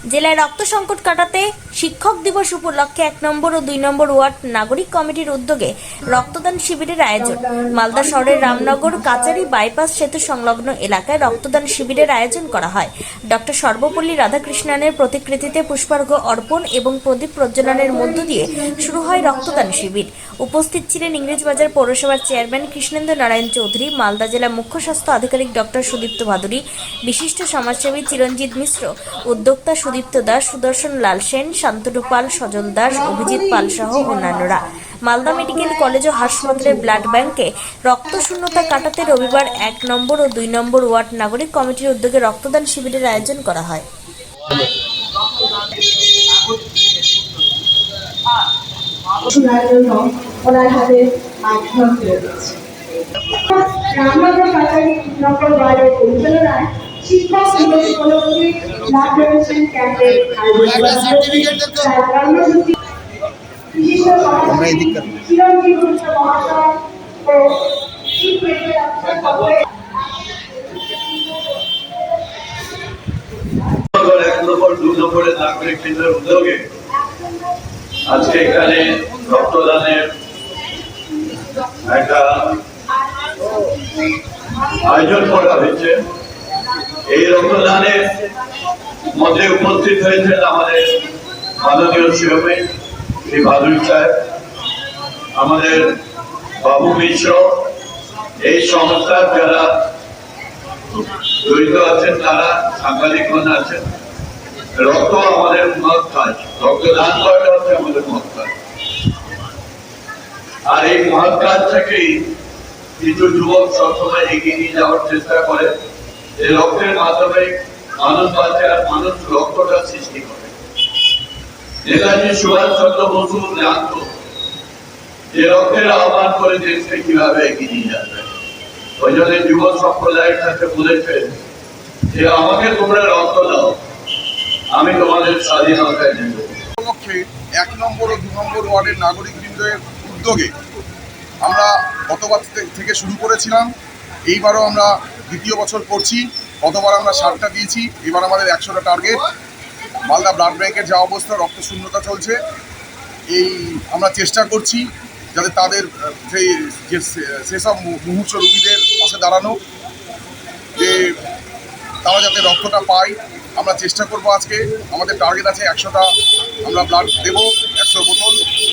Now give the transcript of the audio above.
জেলায় রক্ত সংকট কাটাতে শিক্ষক দিবস উপলক্ষে 1 নম্বর ও 2 নম্বর ওয়ার্ড নাগরিক কমিটির উদ্যোগে রক্তদান শিবিরের আয়োজন। মালদা শহরের রামনগর কাচারি বাইপাস সেতু সংলগ্ন এলাকায় রক্তদান শিবিরের আয়োজন করা হয়। ডক্টর সর্বপল্লী রাধাকৃষ্ণনের প্রতিকৃতিতে পুষ্পার্ঘ্য অর্পণ এবং প্রদীপ প্রজ্বলনের মধ্য দিয়ে শুরু হয় রক্তদান শিবির। উপস্থিত ছিলেন ইংরেজবাজার পৌরসভার চেয়ারম্যান কৃষ্ণেন্দ্র নারায়ণ চৌধুরী, মালদা জেলা মুখ্য স্বাস্থ্য আধিকারিক ডক্টর সুদীপ্ত ভাদুরী, বিশিষ্ট সমাজসেবী চিরঞ্জিত মিশ্র, উদ্যোক্তা সুদীপ্ত দাস, সুদর্শন লাল সেন, শান্তনু পাল, সজল দাস, অভিজিৎ পাল সহ অন্যান্যরা। মালদা মেডিকেল কলেজ ও হাসপাতালের ব্লাড ব্যাংকে রক্ত শূন্যতা কাটাতে রবিবার 1 নম্বর ও 2 নম্বর ওয়ার্ড নাগরিক কমিটির উদ্যোগে রক্তদান শিবিরের আয়োজন করা হয়। ওনার হাতে মাধ্যম তুলে দিচ্ছে। রামনগর কাছারি নম্বর ওয়ার্ডের পরিচালনায় শিক্ষক দিবস উপলক্ষে ব্লাড ডোনেশন ক্যাম্পের আয়োজন করা হয়েছে। বিশিষ্ট সমাজসেবী চিরঞ্জিত মিশ্র মহাশয় ও চিফ মেডিকেল অফিসার নাগরিক কেন্দ্রের উদ্যোগে আজকে এখানে রক্তদানের একটা আয়োজন করা হয়েছে। এই রক্তদানের মধ্যে উপস্থিত হয়েছেন আমাদের মাননীয় চেয়ারম্যান শ্রী ভাদুরী সাহেব, আমাদের বাবু মিশ্র, এই সংস্থার যারা জড়িত আছেন তারা সাংবাদিকগণ আছেন। রক্ত আমাদের মহৎ কাজ, রক্তদান করাটা হচ্ছে আমাদের মহৎ কাজ। আর এই মহৎ কাজ থেকেই কিছু যুবক সবসময় এগিয়ে নিয়ে যাওয়ার চেষ্টা করে। এই রক্তের মাধ্যমে মানুষ বাঁচে আর মানুষ রক্তটা সৃষ্টি করে। নেতাজি সুভাষচন্দ্র বসু জানত যে রক্তের আহ্বান করে দেশকে কিভাবে এগিয়ে নিয়ে যাবে। ওই জন্য যুব সম্প্রদায়ের সাথে বলেছেন যে আমাকে তোমরা রক্ত দাও, আমি তোমাদের স্বাধীনতায় দেব। উপলক্ষে 1 নম্বর ও 2 নম্বর ওয়ার্ডের নাগরিকবৃন্দের উদ্যোগে আমরা গতবার থেকে শুরু করেছিলাম। এইবারও আমরা দ্বিতীয় বছর করছি। গতবার আমরা 60টা দিয়েছি, এবার আমাদের 100টা টার্গেট। মালদা ব্লাড ব্যাংকের যা অবস্থা, রক্ত শূন্যতা চলছে, এই আমরা চেষ্টা করছি যাতে তাদের সেসব মুমূর্ষু রোগীদের পাশে দাঁড়ানো, যে তারা যাতে রক্তটা পায়। আমরা চেষ্টা করব। আজকে আমাদের টার্গেট আছে 100টা আমরা ব্লাড দেব, 100 বোতল।